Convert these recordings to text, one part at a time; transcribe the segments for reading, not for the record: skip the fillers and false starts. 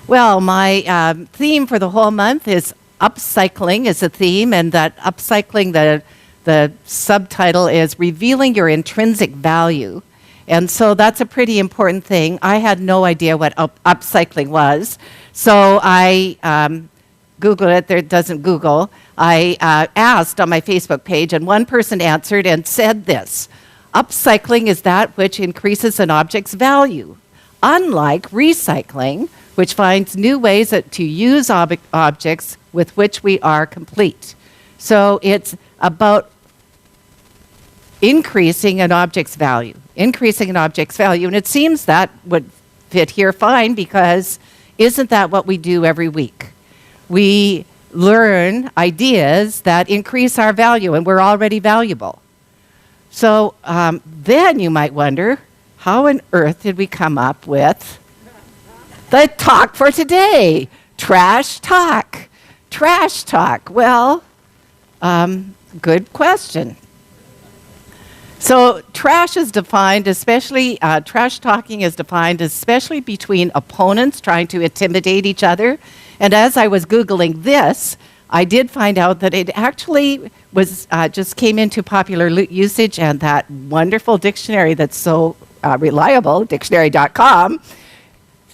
Well, my theme for the whole month is upcycling is a theme, and that upcycling, the subtitle is revealing your intrinsic value. And so that's a pretty important thing. I had no idea what upcycling was, so I Googled it. There it doesn't Google. I asked on my Facebook page, and one person answered and said this: upcycling is that which increases an object's value, unlike recycling, which finds new ways to use objects with which we are complete. So it's about increasing an object's value, and it seems that would fit here fine, because isn't that what we do every week? We learn ideas that increase our value, and we're already valuable. So then you might wonder, how on earth did we come up with the talk for today? Trash talk. Trash talk. Well, good question. So trash is defined, trash talking is defined especially between opponents trying to intimidate each other. And as I was Googling this, I did find out that it actually was just came into popular usage, and that wonderful dictionary that's so reliable, dictionary.com,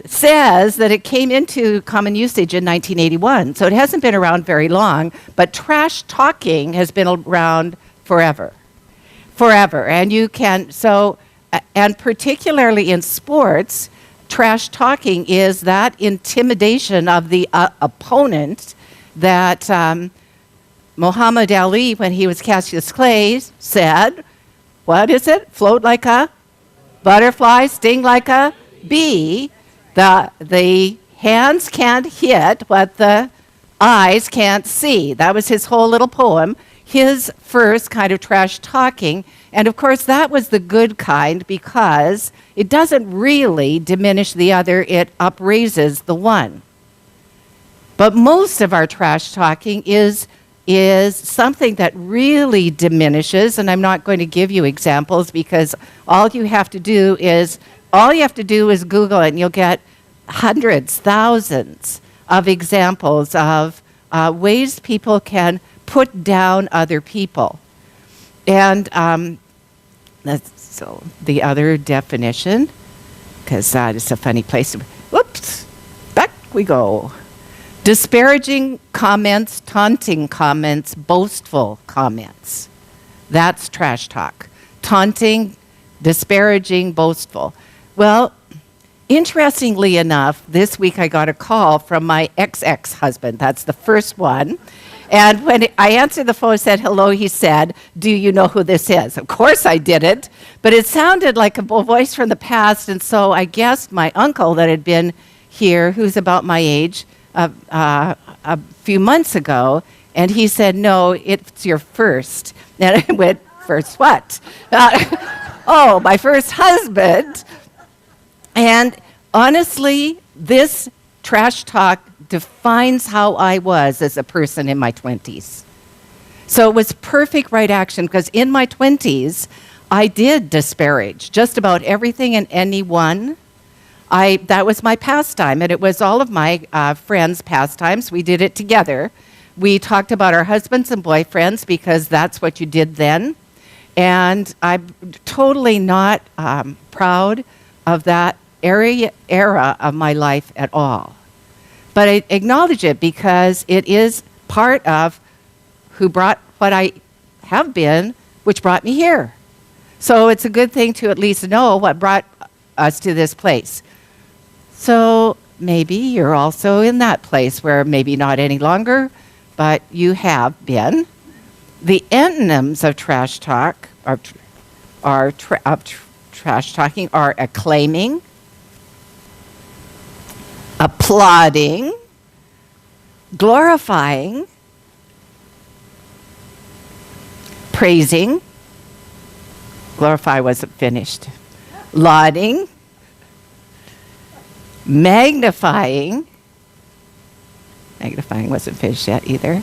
says that it came into common usage in 1981. So it hasn't been around very long, but trash talking has been around forever. And you can, and particularly in sports, trash talking is that intimidation of the opponent that Muhammad Ali, when he was Cassius Clay, said, what is it? Float like a butterfly, sting like a bee. The hands can't hit what the eyes can't see. That was his whole little poem, his first kind of trash talking. And of course, that was the good kind, because it doesn't really diminish the other, it upraises the one. But most of our trash talking is something that really diminishes, and I'm not going to give you examples, because all you have to do is Google it, and you'll get hundreds, thousands of examples of ways people can put down other people. And so the other definition, because that is a funny place to, whoops, back we go. Disparaging comments, taunting comments, boastful comments. That's trash talk. Taunting, disparaging, boastful. Well, interestingly enough, this week I got a call from my ex-husband. That's the first one. And when I answered the phone and said hello, he said, do you know who this is? Of course I didn't, but it sounded like a voice from the past, and so I guessed my uncle that had been here, who's about my age, a few months ago, and he said, no, it's your first. And I went, first what? Oh, my first husband. And honestly, this trash talk defines how I was as a person in my 20s. So it was perfect right action, because in my 20s, I did disparage just about everything and anyone. That was my pastime, and it was all of my friends' pastimes. We did it together. We talked about our husbands and boyfriends, because that's what you did then. And I'm totally not proud of that era of my life at all. But I acknowledge it, because it is part of who brought what I have been, which brought me here. So it's a good thing to at least know what brought us to this place. So maybe you're also in that place where maybe not any longer, but you have been. The antonyms of trash talk trash talking are acclaiming, applauding, glorifying, praising, glorify wasn't finished, lauding, magnifying wasn't finished yet either.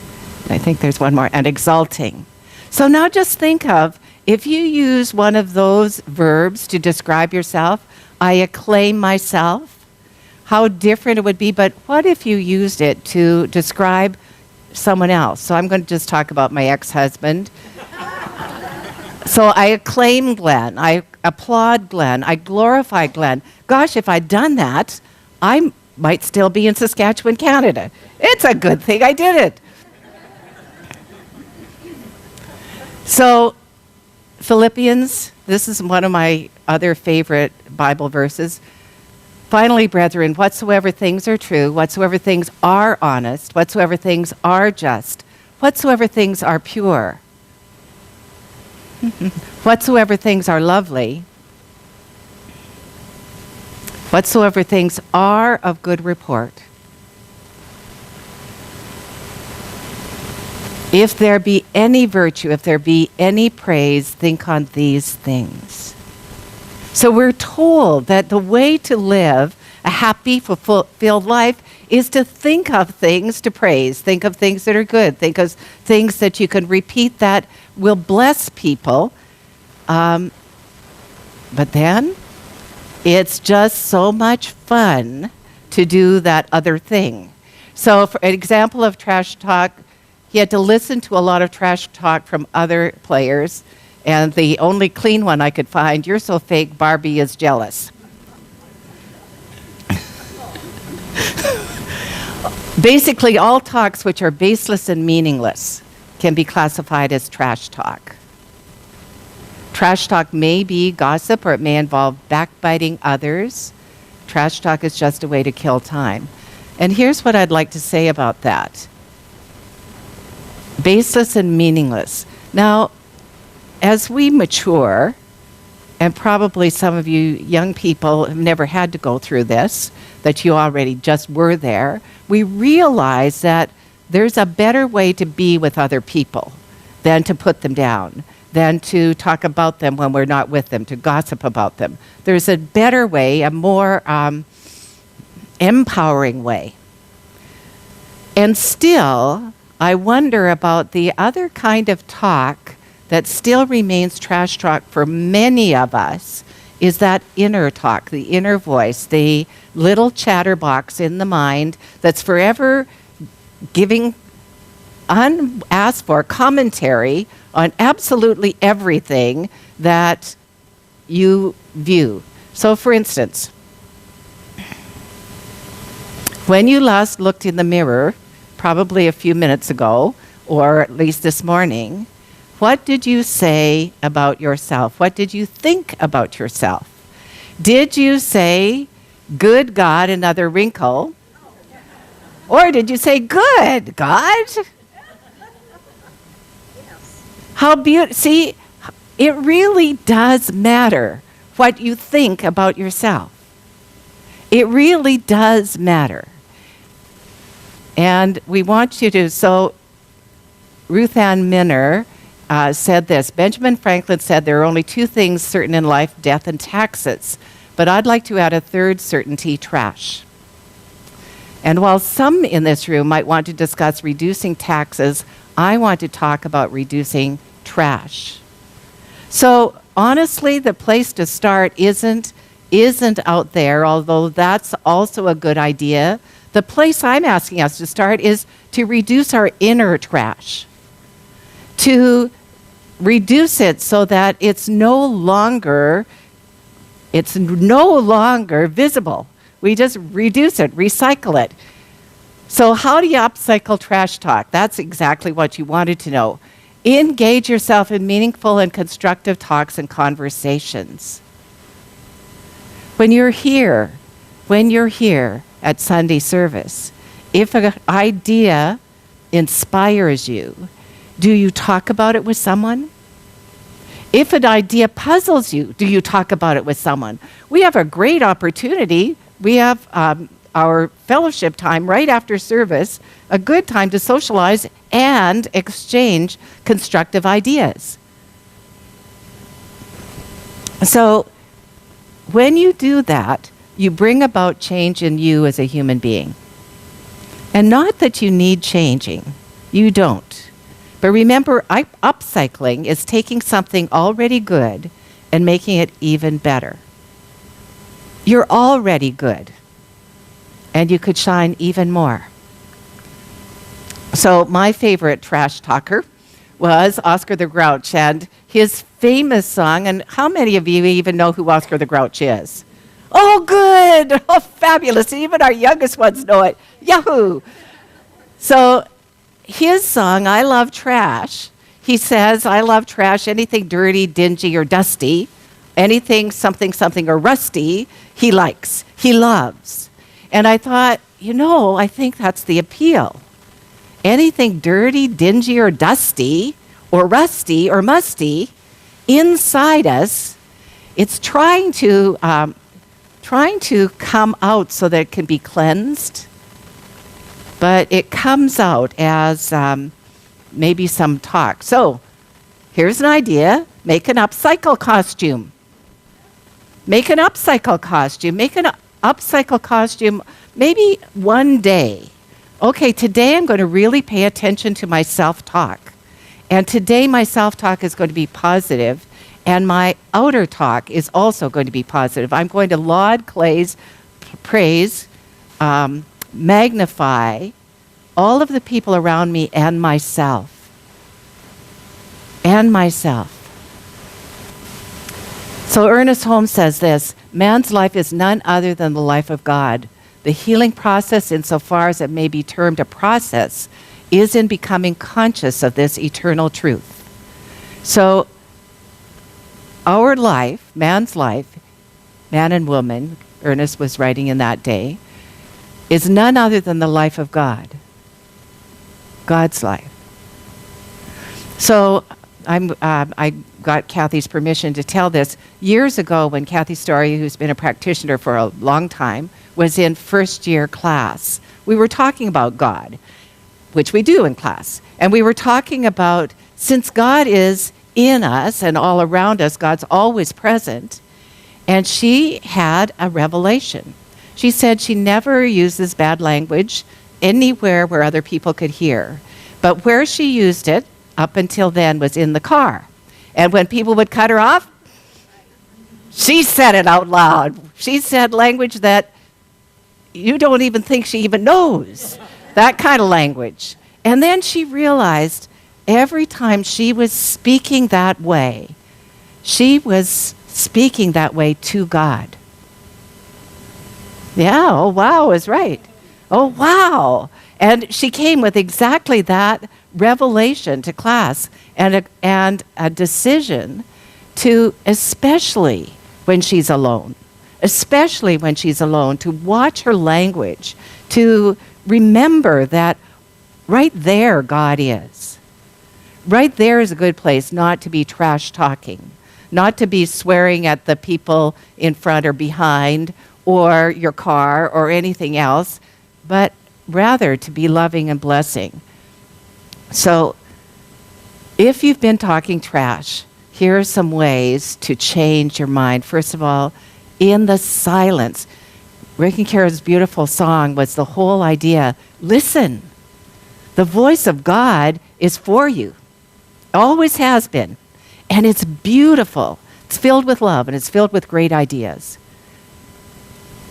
I think there's one more, and exalting. So now just think of, if you use one of those verbs to describe yourself, I acclaim myself, how different it would be. But what if you used it to describe someone else? So I'm going to just talk about my ex-husband. So I acclaim Glenn. I applaud Glenn. I glorify Glenn. Gosh, if I'd done that, I might still be in Saskatchewan, Canada. It's a good thing I did it. So Philippians, this is one of my other favorite Bible verses. Finally, brethren, whatsoever things are true, whatsoever things are honest, whatsoever things are just, whatsoever things are pure, whatsoever things are lovely, whatsoever things are of good report, if there be any virtue, if there be any praise, think on these things. So we're told that the way to live a happy, fulfilled life is to think of things to praise, think of things that are good, think of things that you can repeat that will bless people. But then it's just so much fun to do that other thing. So for an example of trash talk, he had to listen to a lot of trash talk from other players, and the only clean one I could find, "You're so fake, Barbie is jealous." Basically, all talks which are baseless and meaningless can be classified as trash talk. Trash talk may be gossip, or it may involve backbiting others. Trash talk is just a way to kill time. And here's what I'd like to say about that. Baseless and meaningless. Now, as we mature, and probably some of you young people have never had to go through this, that you already just were there, we realize that there's a better way to be with other people than to put them down, than to talk about them when we're not with them, to gossip about them. There's a better way, a more empowering way. And still, I wonder about the other kind of talk that still remains trash talk for many of us, is that inner talk, the inner voice, the little chatterbox in the mind that's forever giving unasked for commentary on absolutely everything that you view. So for instance, when you last looked in the mirror, probably a few minutes ago, or at least this morning, what did you say about yourself? What did you think about yourself? Did you say, "Good God, another wrinkle"? Or did you say, "Good God"? How beautiful. See, it really does matter what you think about yourself. It really does matter. And we want you to, so Ruth Ann Minner said this. Benjamin Franklin said there are only two things certain in life, death and taxes. But I'd like to add a third certainty, trash. And while some in this room might want to discuss reducing taxes, I want to talk about reducing trash. So honestly, the place to start isn't out there, although that's also a good idea. The place I'm asking us to start is to reduce our inner trash, to reduce it so that it's no longer visible. We just reduce it, recycle it. So how do you upcycle trash talk? That's exactly what you wanted to know. Engage yourself in meaningful and constructive talks and conversations. When you're here at Sunday service, if an idea inspires you, do you talk about it with someone? If an idea puzzles you, do you talk about it with someone? We have a great opportunity. We have our fellowship time right after service, a good time to socialize and exchange constructive ideas. So when you do that, you bring about change in you as a human being. And not that you need changing. You don't. But remember, upcycling is taking something already good and making it even better. You're already good. and you could shine even more. So my favorite trash talker was Oscar the Grouch, and his famous song, and how many of you even know who Oscar the Grouch is? Oh, good! Oh, fabulous. Even our youngest ones know it. Yahoo! So his song, I Love Trash, he says, I love trash, anything dirty, dingy, or dusty, anything something, something, or rusty, he likes, he loves. And I thought, I think that's the appeal. Anything dirty, dingy, or dusty, or rusty, or musty, inside us, it's trying to come out so that it can be cleansed, but it comes out as maybe some talk. So here's an idea. Make an upcycle costume. Make an upcycle costume. Make an upcycle costume maybe one day. Okay, today I'm going to really pay attention to my self-talk. And today my self-talk is going to be positive, and my outer talk is also going to be positive. I'm going to laud, praise, magnify all of the people around me and myself. And myself. So Ernest Holmes says this, man's life is none other than the life of God. The healing process, insofar as it may be termed a process, is in becoming conscious of this eternal truth. So our life, man's life, man and woman, Ernest was writing in that day, is none other than the life of God. God's life. So I got Kathy's permission to tell this. Years ago, when Kathy Story, who's been a practitioner for a long time, was in first year class, we were talking about God, which we do in class. And we were talking about, since God is in us and all around us, God's always present. And she had a revelation. She said she never uses bad language anywhere where other people could hear. But where she used it up until then was in the car. And when people would cut her off, she said it out loud. She said language that you don't even think she even knows. That kind of language. And then she realized every time she was speaking that way, she was speaking that way to God. Yeah, oh wow is right. Oh wow. And she came with exactly that revelation to class and a decision to, especially when she's alone, to watch her language, to remember that right there God is. Right there is a good place not to be trash talking, not to be swearing at the people in front or behind or your car or anything else, but rather to be loving and blessing. So if you've been talking trash, here are some ways to change your mind. First of all, in the silence. Rick and Kara's beautiful song was the whole idea. Listen. The voice of God is for you. Always has been. And it's beautiful. It's filled with love and it's filled with great ideas.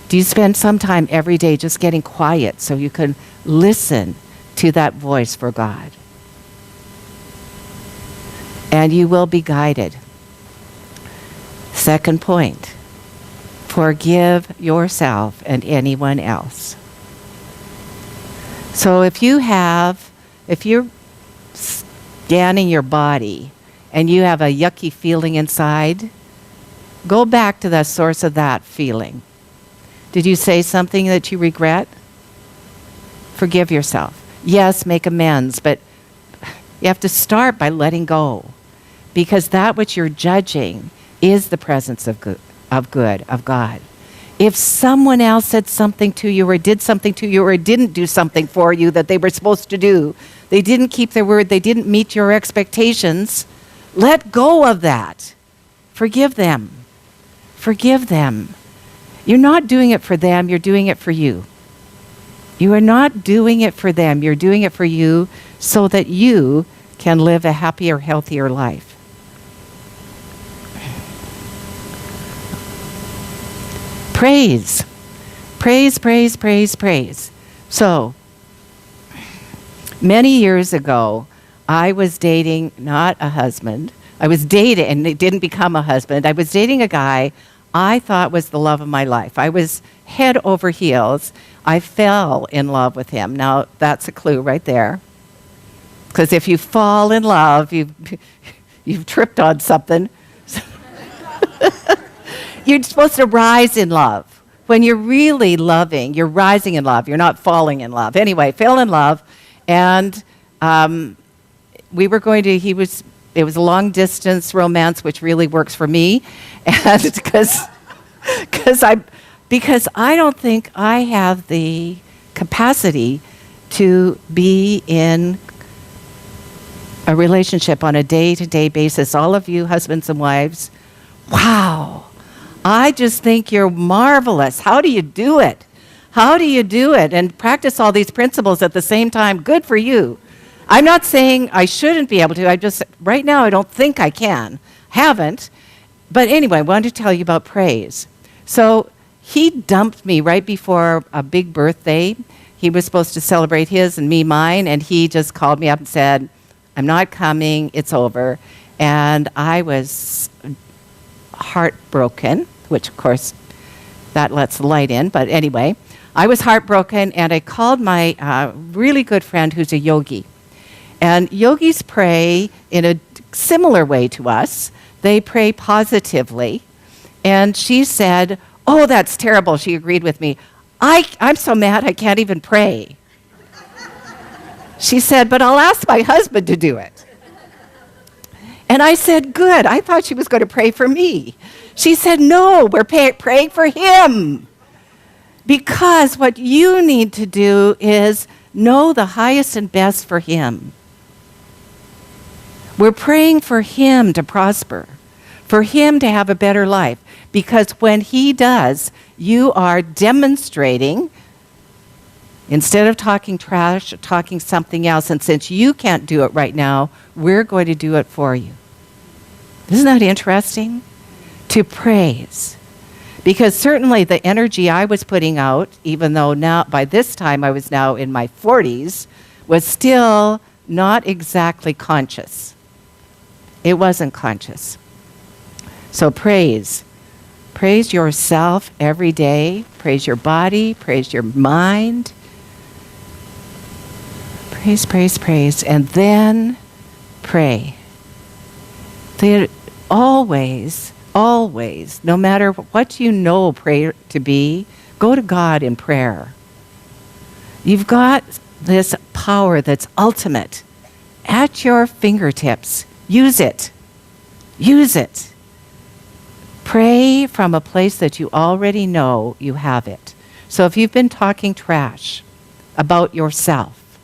Do you spend some time every day just getting quiet so you can listen to that voice for God? And you will be guided. Second point, forgive yourself and anyone else. So if you're scanning your body and you have a yucky feeling inside, go back to the source of that feeling. Did you say something that you regret? Forgive yourself. Yes, make amends, but you have to start by letting go, because that which you're judging is the presence of God. If someone else said something to you or did something to you or didn't do something for you that they were supposed to do, they didn't keep their word, they didn't meet your expectations, let go of that. Forgive them. Forgive them. You're not doing it for them, you're doing it for you. You are not doing it for them, you're doing it for you so that you can live a happier, healthier life. Praise. Praise, praise, praise, praise. So, many years ago, I was dating not a husband. I was dating, and it didn't become a husband. I was dating a guy I thought was the love of my life. I was head over heels. I fell in love with him. Now, that's a clue right there. Because if you fall in love, you've tripped on something. You're supposed to rise in love. When you're really loving, you're rising in love. You're not falling in love. Anyway, fell in love, and we were going to, it was a long distance romance, which really works for me. And because I don't think I have the capacity to be in a relationship on a day-to-day basis. All of you husbands and wives, wow, I just think you're marvelous. How do you do it? How do you do it? And practice all these principles at the same time. Good for you. I'm not saying I shouldn't be able to. Right now, I don't think I can. Haven't. But anyway, I wanted to tell you about praise. So he dumped me right before a big birthday. He was supposed to celebrate his and me mine, and he just called me up and said, I'm not coming, it's over. And I was heartbroken, which of course, that lets the light in. But anyway, I was heartbroken, and I called my really good friend who's a yogi. And yogis pray in a similar way to us. They pray positively. And she said, oh, that's terrible. She agreed with me. I'm so mad I can't even pray. She said, but I'll ask my husband to do it. And I said, good. I thought she was going to pray for me. She said, no, we're praying for him. Because what you need to do is know the highest and best for him. We're praying for him to prosper, for him to have a better life. Because when he does, you are demonstrating, instead of talking trash, talking something else. And since you can't do it right now, we're going to do it for you. Isn't that interesting? To praise. Because certainly the energy I was putting out, even though now by this time I was now in my 40s, was still not exactly conscious. It wasn't conscious. So praise. Praise yourself every day. Praise your body. Praise your mind. Praise, praise, praise. And then pray. Always, no matter what you know prayer to be, go to God in prayer. You've got this power that's ultimate at your fingertips. Use it. Use it. Pray from a place that you already know you have it. So if you've been talking trash about yourself,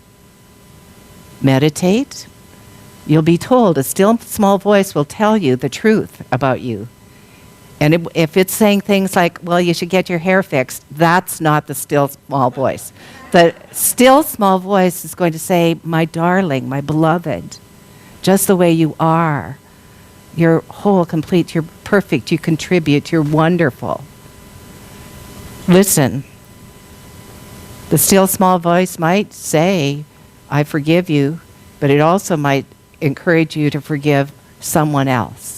meditate. You'll be told, a still small voice will tell you the truth about you. And if it's saying things like, well, you should get your hair fixed, that's not the still small voice. The still small voice is going to say, my darling, my beloved, just the way you are. You're whole, complete, you're perfect, you contribute, you're wonderful. Listen. The still small voice might say, I forgive you, but it also might encourage you to forgive someone else.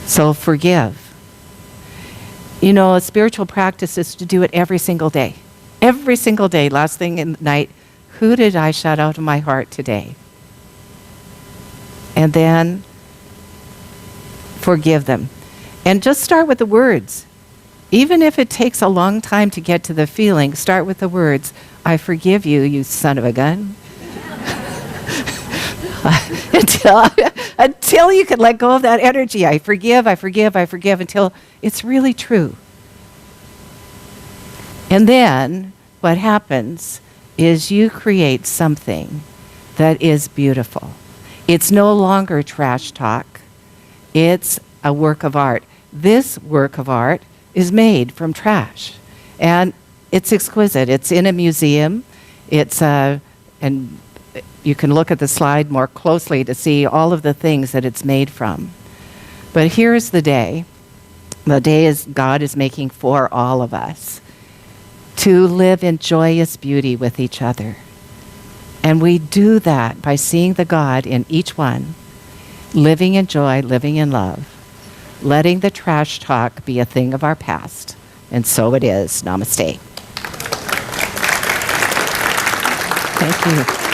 So forgive. You know, a spiritual practice is to do it every single day. Every single day, last thing in the night, who did I shut out of my heart today? And then forgive them. And just start with the words. Even if it takes a long time to get to the feeling, start with the words, I forgive you, you son of a gun. Until you can let go of that energy. I forgive, until it's really true. And then what happens is you create something that is beautiful. It's no longer trash talk. It's a work of art. This work of art is made from trash. And it's exquisite. It's in a museum. And you can look at the slide more closely to see all of the things that it's made from. But here's the day. The day is God is making for all of us to live in joyous beauty with each other. And we do that by seeing the God in each one, living in joy, living in love, letting the trash talk be a thing of our past. And so it is. Namaste. Thank you.